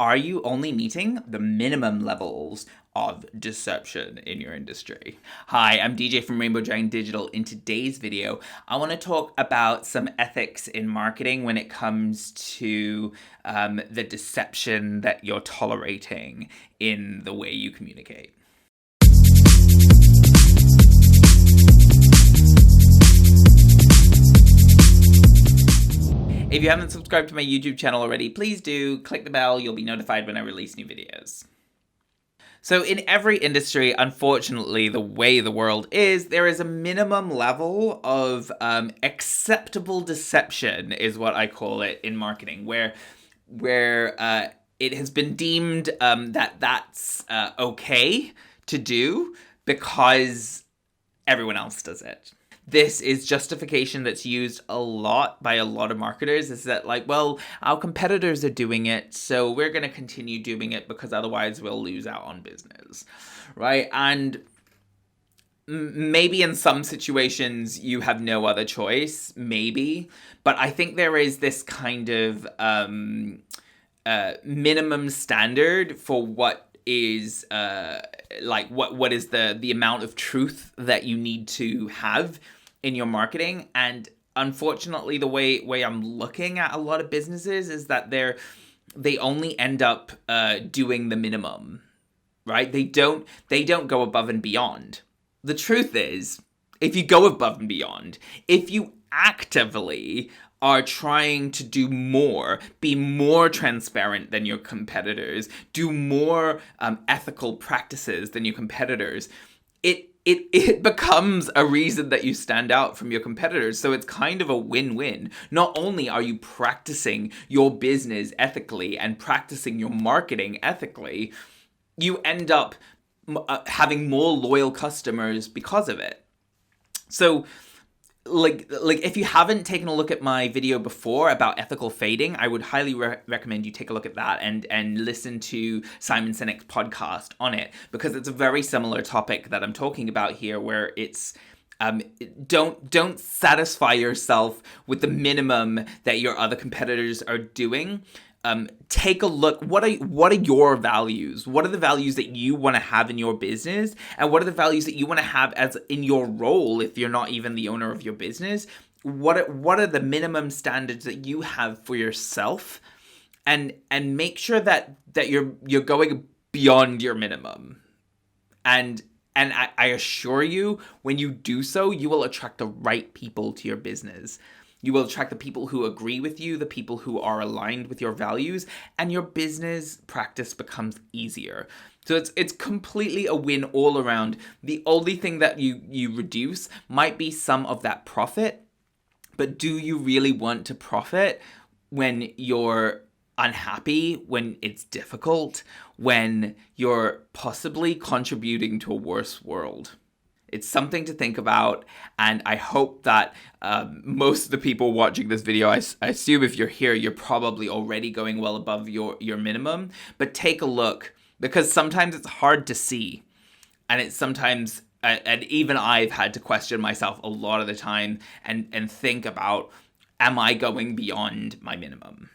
Are you only meeting the minimum levels of deception in your industry? Hi, I'm DJ from Rainbow Dragon Digital. In today's video, I want to talk about some ethics in marketing when it comes to the deception that you're tolerating in the way you communicate. If you haven't subscribed to my YouTube channel already, please do. Click the bell. You'll be notified when I release new videos. So in every industry, unfortunately, the way the world is, there is a minimum level of acceptable deception, is what I call it in marketing, where it has been deemed that that's okay to do because everyone else does it. This is justification that's used a lot by a lot of marketers, is that like, well, our competitors are doing it, so we're going to continue doing it because otherwise we'll lose out on business, right? And maybe in some situations you have no other choice, maybe, but I think there is this kind of minimum standard for what is what is the amount of truth that you need to have in your marketing. And unfortunately, the way I'm looking at a lot of businesses is that they only end up doing the minimum, right? They don't go above and beyond. The truth is, if you go above and beyond, if you actively are trying to do more, be more transparent than your competitors, do more ethical practices than your competitors, it becomes a reason that you stand out from your competitors. So it's kind of a win-win. Not only are you practicing your business ethically and practicing your marketing ethically, you end up having more loyal customers because of it. So like if you haven't taken a look at my video before about ethical fading, I would highly recommend you take a look at that and listen to Simon Sinek's podcast on it, because it's a very similar topic that I'm talking about here, where it's don't satisfy yourself with the minimum that your other competitors are doing. Take a look. What are your values? What are the values that you want to have in your business? And what are the values that you want to have as in your role if you're not even the owner of your business? What are the minimum standards that you have for yourself? And make sure that you're going beyond your minimum. And I assure you, when you do so, you will attract the right people to your business. You will attract the people who agree with you, the people who are aligned with your values, and your business practice becomes easier. So it's completely a win all around. The only thing that you reduce might be some of that profit, but do you really want to profit when you're unhappy, when it's difficult, when you're possibly contributing to a worse world? It's something to think about, and I hope that most of the people watching this video, I assume if you're here, you're probably already going well above your minimum, but take a look, because sometimes it's hard to see, and it's sometimes, and even I've had to question myself a lot of the time and think about, am I going beyond my minimum?